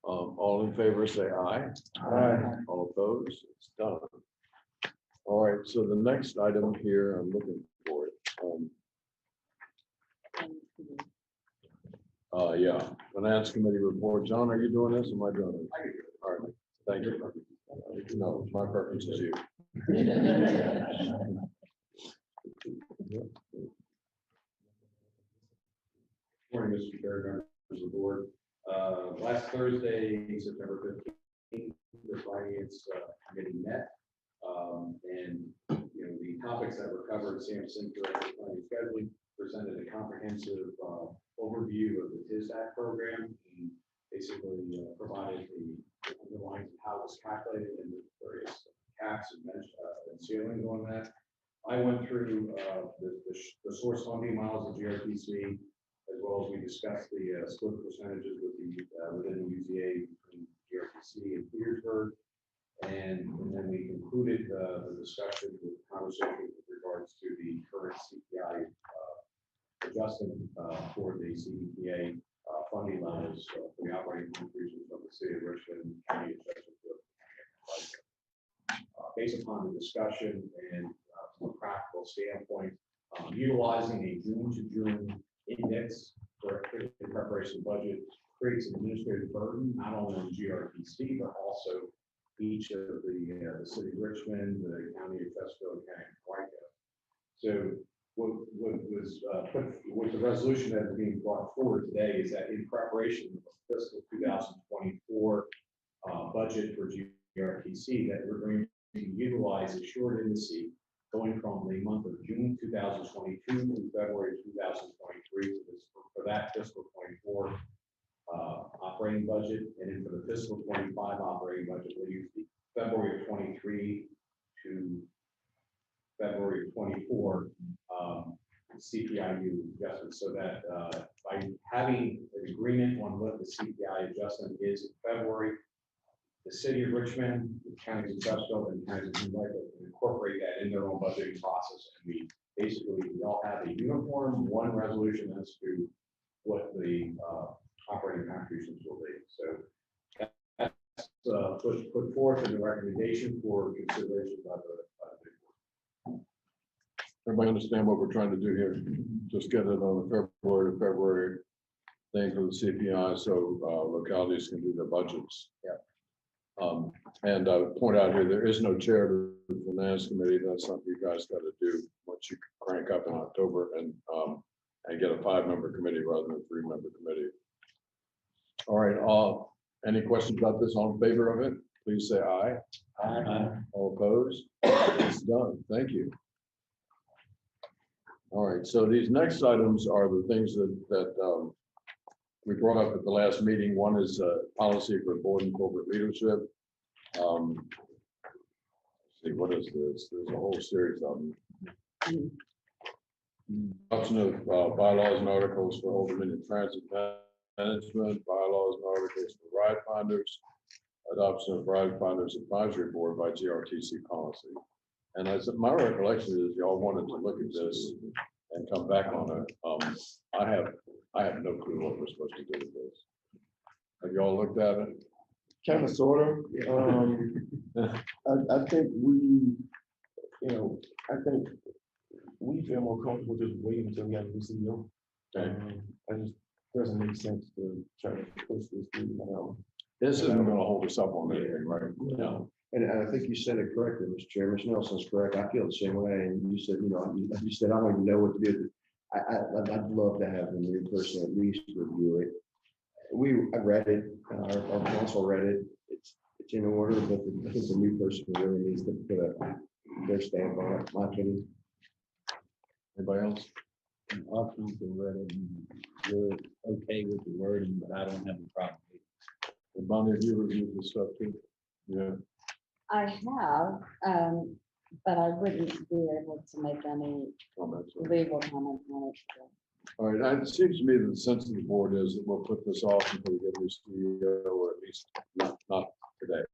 Speaker 1: All in favor, say aye.
Speaker 15: Aye.
Speaker 1: All opposed? It's done. All right, so the next item here, I'm looking for it. Yeah, Finance Committee report. John, are you doing this? Am I doing it? All right, thank you. No, my preference is you.
Speaker 16: Morning, Mr. Chair, members of the board. Last Thursday, September 15th, the Finance Committee met. And, you know, the topics that were covered: Sampson, planning, scheduling, presented a comprehensive overview of the TISAC program. He basically provided the underlines of how it was calculated and the various caps and ceilings on that. I went through the source funding models of GRTC, as well as we discussed the split percentages with within the UZA between GRTC and Petersburg. And then we concluded the discussion with conversation with regards to the current CPI adjustment for the CPA funding levels for the operating increases of the city of Richmond, county of Chesterfield. Based upon the discussion and from a practical standpoint, utilizing a June to June index for in preparation budget creates an administrative burden, not only on GRTC, but also each of the city of Richmond, the county of Chesterfield, and county of Whitehall. So what was with the resolution that is being brought forward today is that in preparation of fiscal 2024 budget for GRTC, that we're going to utilize a short indice going from the month of June 2022 to February 2023 for that fiscal 24 operating budget, and then for the fiscal 25 operating budget, we'll use the February of 23 to February of 24 CPIU adjustment, so that by having an agreement on what the CPI adjustment is in February, the city of Richmond, the counties of Chesterfield, and the counties of Whitehall can incorporate that in their own budgeting process, and we all have a uniform one resolution as to what the operating contributions will be. So that's put forth in the recommendation for consideration by the board.
Speaker 1: Everybody understand what we're trying to do here? Just get it on the February to February thing for the CPI, so localities can do their budgets.
Speaker 2: Yeah.
Speaker 1: And point out here, there is no chair to the finance committee. That's something you guys got to do once you crank up in October and get a 5-member committee rather than a 3-member committee. All right. Any questions about this? All in favor of it? Please say aye.
Speaker 2: Aye.
Speaker 1: All opposed? It's done. Thank you. All right. So these next items are the things that we brought up at the last meeting. One is policy for board and corporate leadership. Let's see, what is this? There's a whole series of them. Adoption of bylaws and articles for Old Dominion Transit Management, bylaws and articles for RideFinders, adoption of RideFinders Advisory Board by GRTC policy. And as my recollection is, y'all wanted to look at this and come back on it. I have no clue what we're supposed to do with this. Have y'all looked at it?
Speaker 15: Kind of, sort of. I think we feel more comfortable just waiting until we have the CEO.
Speaker 1: Okay.
Speaker 15: I just doesn't make sense to try to push this through.
Speaker 1: This isn't going to hold us up on anything, right? No.
Speaker 2: And I think you said it correctly, Mr. Chair. Ms. Nelson's correct. I feel the same way. And you said, you said, I don't even know what to do. I'd love to have a new person at least review it. I read it. Our council read it. It's in order, but I think the new person really needs to put their stamp on it, my opinion.
Speaker 1: Anybody else?
Speaker 11: Our council read it and we're okay with the wording, but I don't have a problem with it.
Speaker 1: And Bonnie, have you reviewed this stuff too? Yeah.
Speaker 5: I have, but I wouldn't be able to make any
Speaker 1: Comments.
Speaker 5: legal comment on it.
Speaker 1: All right. It seems to me that the sense of the board is that we'll put this off until we get a new CEO, or at least not today.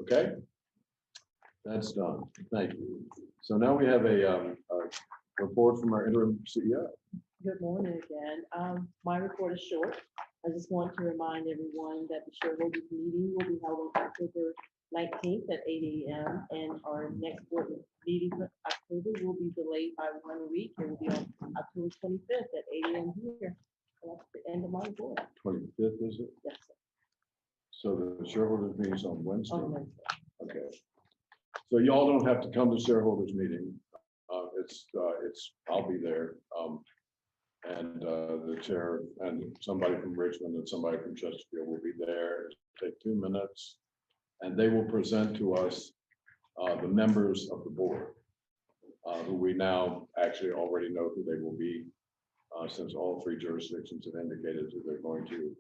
Speaker 1: Okay. That's done. Thank you. So now we have a report from our interim CEO.
Speaker 13: Good morning again. My report is short. I just want to remind everyone that the shareholders meeting will be held on October 19th at 8 a.m. and our next board meeting for October will be delayed by 1 week. It will be on October 25th at 8 a.m. here. So that's the end of my report.
Speaker 1: 25th, is it?
Speaker 13: Yes, sir.
Speaker 1: So the shareholders meeting is on Wednesday.
Speaker 13: On Wednesday.
Speaker 1: Okay. So y'all don't have to come to shareholders meeting. I'll be there. And the chair and somebody from Richmond and somebody from Chesterfield will be there. It'll take 2 minutes, and they will present to us the members of the board. who we now actually already know who they will be, since all three jurisdictions have indicated who they're going to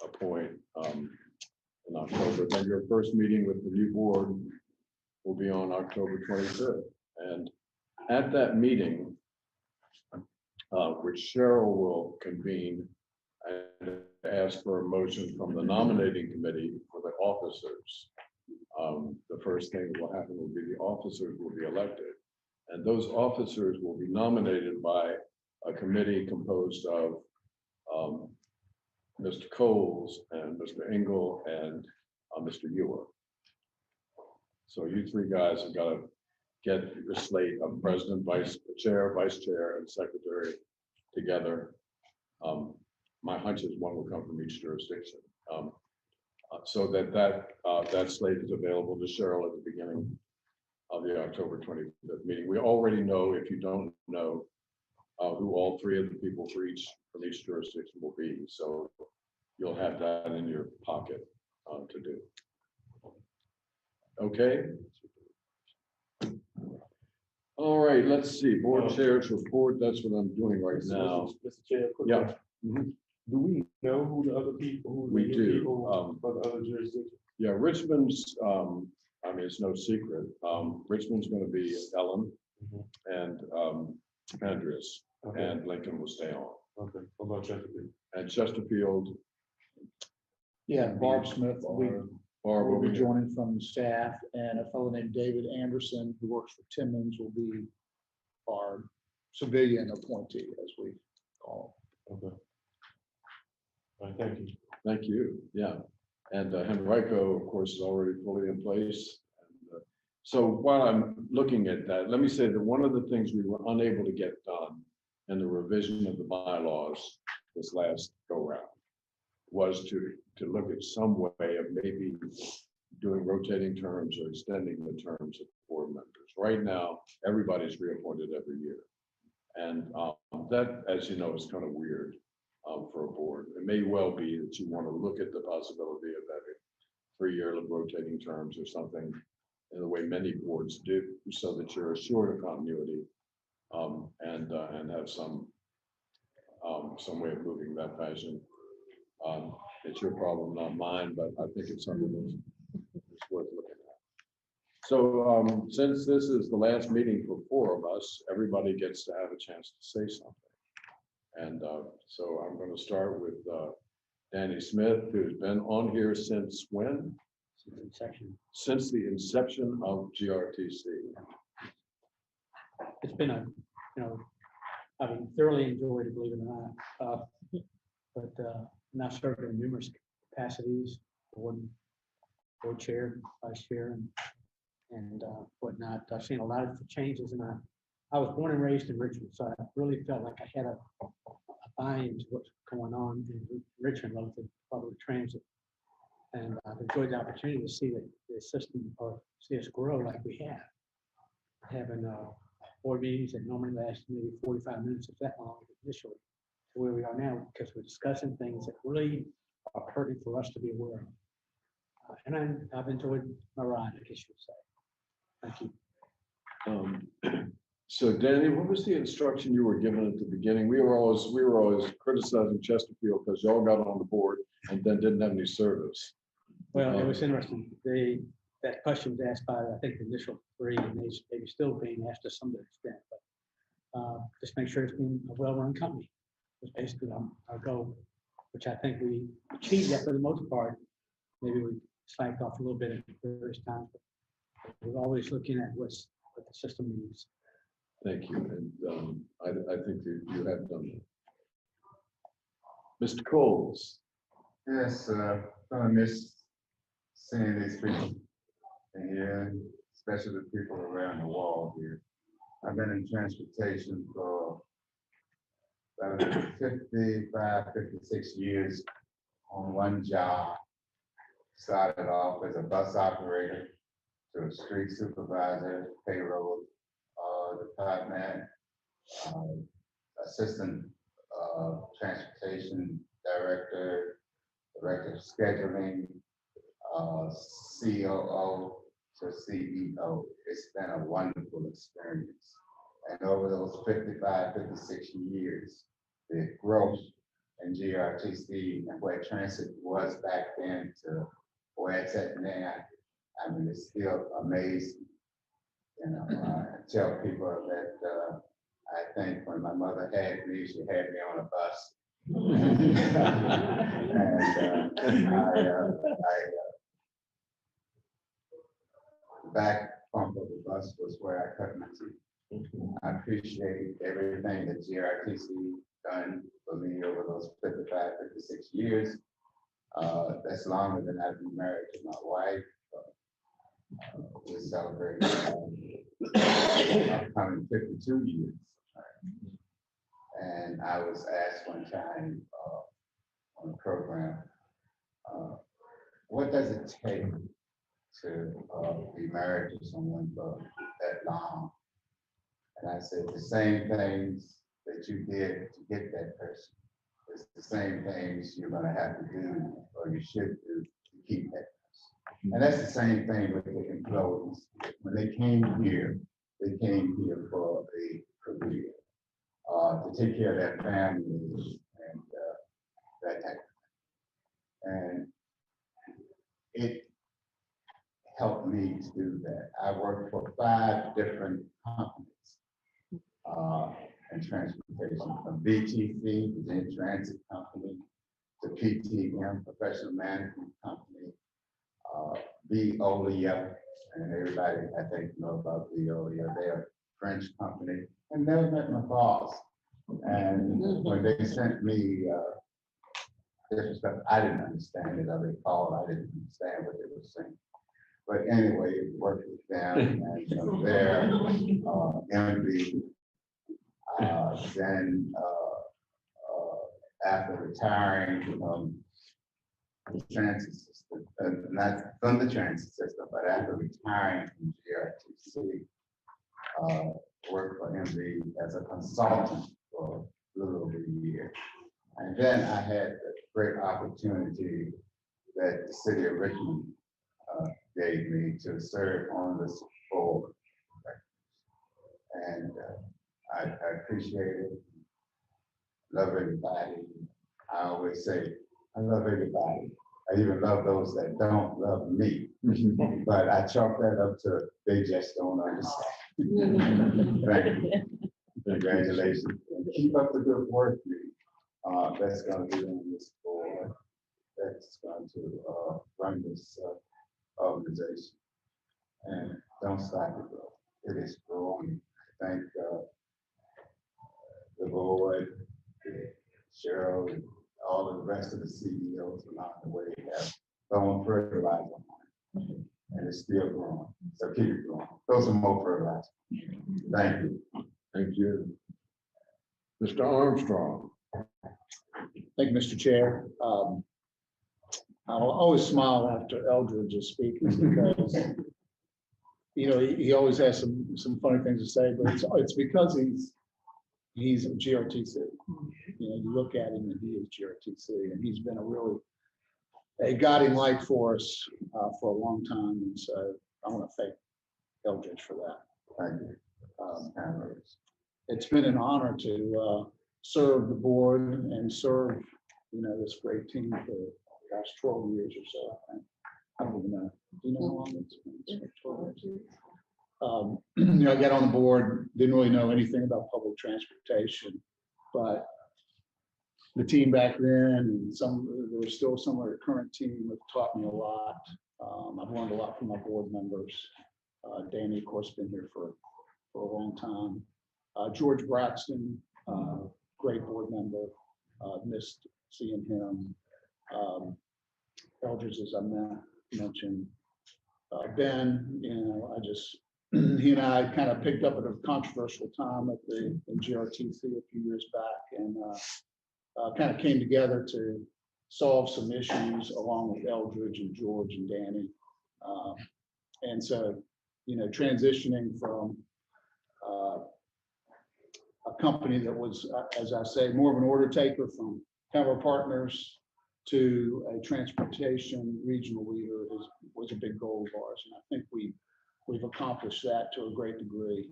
Speaker 1: appoint in October. Then your first meeting with the new board will be on October 25th. And at that meeting, which Cheryl will convene and ask for a motion from the nominating committee for the officers. The first thing that will happen will be the officers will be elected. And those officers will be nominated by a committee composed of Mr. Coles and Mr. Engel and Mr. Ewer. So you three guys have got to get your slate of president, vice chair, and secretary together. My hunch is one will come from each jurisdiction. So that slate is available to Cheryl at the beginning of the October 25th meeting. We already know, if you don't know, who all three of the people from each jurisdiction will be. So you'll have that in your pocket to do. Okay. All right, let's see, board chairs report. That's what I'm doing right now.
Speaker 15: Mr. Chair, quick
Speaker 1: Yeah.
Speaker 15: question. Do we know who the other people,
Speaker 1: We do.
Speaker 15: For the other jurisdictions?
Speaker 1: Yeah, Richmond's, I mean, it's no secret. Richmond's going to be Ellen and Andrews,
Speaker 15: Okay.
Speaker 1: and Lincoln will stay on.
Speaker 15: Okay, what about Chesterfield?
Speaker 1: And Chesterfield,
Speaker 9: Yeah, Barb Smith,
Speaker 1: Barb
Speaker 9: will
Speaker 1: will
Speaker 9: be
Speaker 1: be
Speaker 9: joining from staff, and a fellow named David Anderson, who works for Timmons, will be our civilian appointee, as we call
Speaker 15: Okay. All right, thank you.
Speaker 1: Thank you, yeah. And Henrico, of course, is already fully in place. And, so while I'm looking at that, let me say that one of the things we were unable to get done in the revision of the bylaws this last go-round was to look at some way of maybe doing rotating terms or extending the terms of board members. Right now, everybody's reappointed every year. And that, as you know, is kind of weird for a board. It may well be that you want to look at the possibility of having 3-year rotating terms or something in the way many boards do, so that you're assured of continuity and have some way of moving that fashion. It's your problem, not mine, but I think it's something that's worth looking at. So since this is the last meeting for 4 of us, everybody gets to have a chance to say something. And so I'm going to start with Danny Smith, who's been on here since when? Since the inception of GRTC.
Speaker 17: It's been I've thoroughly enjoyed it, believe it or not. But now served in numerous capacities, board chair, vice chair, and whatnot. I've seen a lot of changes, and I was born and raised in Richmond, so I really felt like I had a buy-in to what's going on in Richmond relative to public transit. And I've enjoyed the opportunity to see the system, or see us grow like we have. Having board meetings that normally last maybe 45 minutes, if that long initially, to where we are now, because we're discussing things that really are pertinent for us to be aware of. And I've enjoyed my ride, I guess you would say. Thank you.
Speaker 1: So Danny, what was the instruction you were given at the beginning? We were always criticizing Chesterfield because y'all got on the board and then didn't have any service.
Speaker 17: Well, it was interesting. That question was asked by, I think, the initial 3, and they were still being asked to some extent, but just make sure it's been a well-run company was basically our goal, which I think we achieved that for the most part. Maybe we slacked off a little bit at various times, but we're always looking at what the system needs.
Speaker 1: Thank you, and I think that you have done that. Mr. Coles.
Speaker 18: Yes, I miss seeing these people in here, especially the people around the wall here. I've been in transportation for about 55, 56 years on one job. Started off as a bus operator to a street supervisor, payroll department, assistant transportation director, director of scheduling, COO to CEO. It's been a wonderful experience. And over those 55, 56 years, the growth in GRTC and where transit was back then to where it's at now, I mean, it's still amazing. You know, I tell people that I think when my mother had me, she had me on a bus. The back bump of the bus was where I cut my teeth. I appreciate everything that GRTC done for me over those 55, 56 years. That's longer than I've been married to my wife. We celebrated upcoming 52 years. And I was asked one time on the program, what does it take to be married to someone for that long? And I said, the same things that you did to get that person. It's the same things you're gonna have to do, or you should do to keep that person. And that's the same thing with the employees. When they came here for a career, to take care of their families and that type of thing. And it helped me to do that. I worked for 5 different companies in transportation, from BTC, the Virginia Transit Company, to PTM, Professional Management Company, Veolia, and everybody I think know about Veolia. They're a French company, and never met my boss. And when they sent me different stuff, I didn't understand it. I recall I didn't understand what they were saying. But anyway, worked with them, and from there, MD. Then after retiring from the transit system, not from the transit system, but after retiring from GRTC, worked for MD as a consultant for a little over a year. And then I had the great opportunity that the city of Richmond gave me to serve on this board. And I appreciate it. Love everybody. I always say, I love everybody. I even love those that don't love me. But I chalk that up to they just don't understand. Thank you. Congratulations. And keep up the good work, you. That's going to be on this board. That's going to run this organization. And don't stop it, bro. It is growing. Thank the board, Cheryl, and all of the rest of the CEOs along the way have thrown fertilizer on it. And it's still growing. So keep it growing. Throw some more fertilizer. Thank you.
Speaker 1: Thank you. Mr. Armstrong.
Speaker 9: Thank you, Mr. Chair. I'll always smile after Eldridge is speaking because, you know, he always has some funny things to say, but it's because he's a GRTC. You know, you look at him and he is GRTC, and he's been a guiding light for us for a long time. And so I want to thank Eldridge for that.
Speaker 18: Thank you.
Speaker 9: It's been an honor to serve the board and serve, you know, this great team for, gosh, 12 years or so. I don't even know. Do you know how long it's been? 12 years. You know, I got on the board, didn't really know anything about public transportation, but the team back then and there was still some of the current team have taught me a lot. I've learned a lot from my board members. Danny, of course, been here for a long time. George Braxton, great board member, missed seeing him. Eldridge, as I mentioned. Ben, you know, he and I kind of picked up at a controversial time at the GRTC a few years back, and kind of came together to solve some issues along with Eldridge and George and Danny. And so, you know, transitioning from a company that was, as I say, more of an order taker from kind of our partners to a transportation regional leader was a big goal of ours. And I think we've accomplished that to a great degree.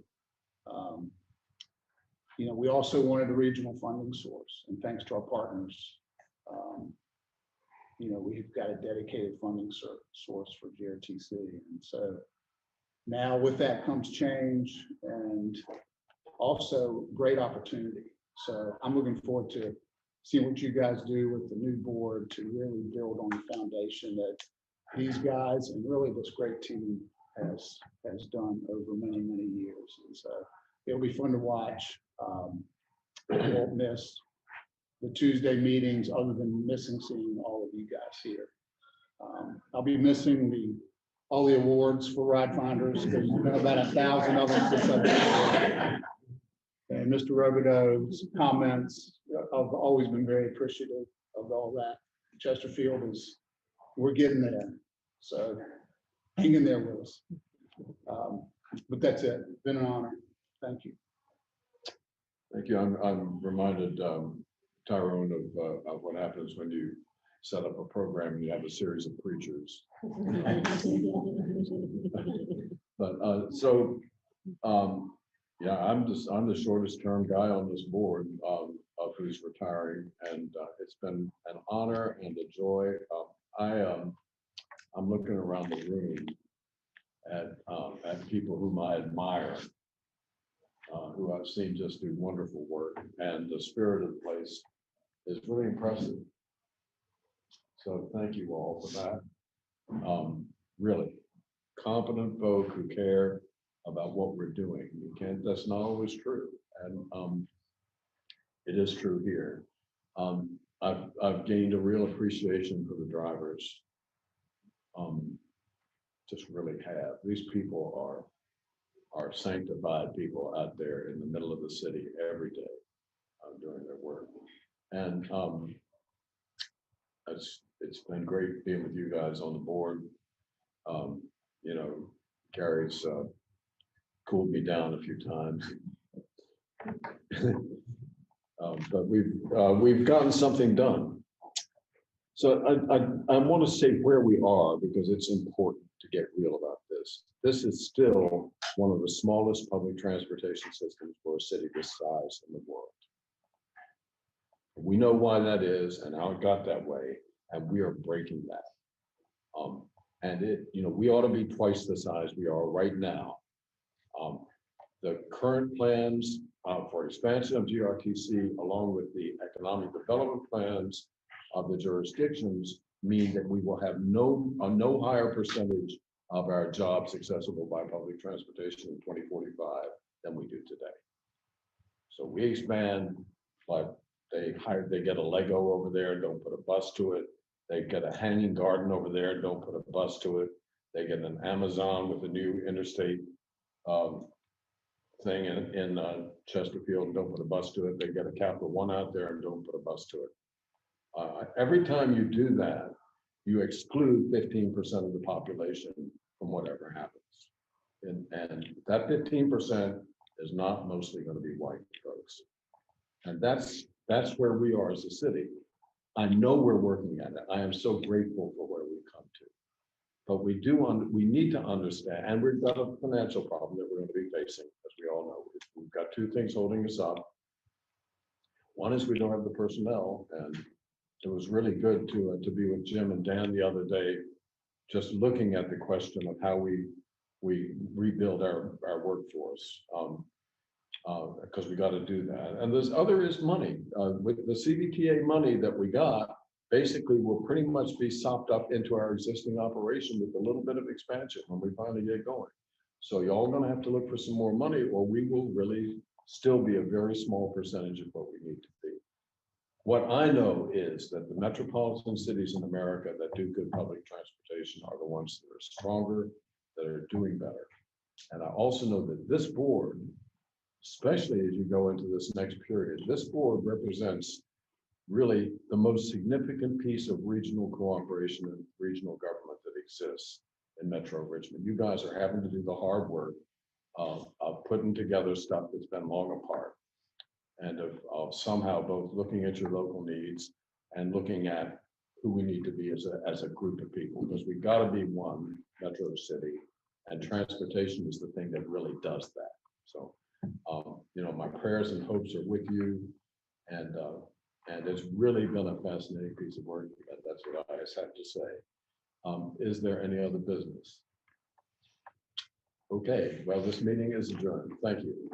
Speaker 9: You know, we also wanted a regional funding source, and thanks to our partners, you know, we've got a dedicated funding source for GRTC. And so now with that comes change and also great opportunity. So I'm looking forward to seeing what you guys do with the new board to really build on the foundation that these guys and really this great team has done over many, many years. And so it'll be fun to watch. I won't miss the Tuesday meetings other than missing seeing all of you guys here. I'll be missing all the awards for RideFinders because you know about 1,000 of them since I've been here. And Mr. Robideau's comments, I've always been very appreciative of all that. Chesterfield we're getting there. So hang in there with us. But that's it. It's been an honor. Thank you.
Speaker 1: Thank you. I'm reminded, Tyrone, of what happens when you set up a program and you have a series of preachers. But yeah, I'm the shortest term guy on this board of who's retiring, and it's been an honor and a joy. I'm looking around the room at people whom I admire, who I've seen just do wonderful work, and the spirit of the place is really impressive. So thank you all for that. Really competent folk who care about what we're doing. That's not always true. And it is true here. I've gained a real appreciation for the drivers. Just really have. These people are sanctified people out there in the middle of the city every day doing their work. And it's been great being with you guys on the board. You know, Gary's cooled me down a few times. But we've gotten something done. So I want to say where we are because it's important to get real about this. This is still one of the smallest public transportation systems for a city this size in the world. We know why that is and how it got that way, and we are breaking that. And you know, we ought to be twice the size we are right now. The current plans for expansion of GRTC, along with the economic development plans of the jurisdictions, mean that we will have no higher percentage of our jobs accessible by public transportation in 2045 than we do today. So we expand, but they get a Lego over there and don't put a bus to it. They get a hanging garden over there and don't put a bus to it. They get an Amazon with a new interstate thing in Chesterfield and don't put a bus to it. They get a Capital One out there and don't put a bus to it. Every time you do that, you exclude 15% of the population from whatever happens. And that 15% is not mostly going to be white folks. And that's where we are as a city. I know we're working at it. I am so grateful for where we've come to. But we need to understand, and we've got a financial problem that we're going to be facing, as we all know. We've got two things holding us up. One is we don't have the personnel, and it was really good to be with Jim and Dan the other day, just looking at the question of how we rebuild our workforce, because we got to do that. And this other is money. With the CBTA money that we got, basically will pretty much be sopped up into our existing operation with a little bit of expansion when we finally get going. So y'all gonna have to look for some more money, or we will really still be a very small percentage of what we need to be. What I know is that the metropolitan cities in America that do good public transportation are the ones that are stronger, that are doing better. And I also know that this board, especially as you go into this next period, this board represents really the most significant piece of regional cooperation and regional government that exists in Metro Richmond. You guys are having to do the hard work of putting together stuff that's been long apart, and of somehow both looking at your local needs and looking at who we need to be as a group of people, because we've got to be one Metro City, and transportation is the thing that really does that. So my prayers and hopes are with you. And it's really been a fascinating piece of work. That's what I just have to say. Is there any other business? Okay, well, this meeting is adjourned. Thank you.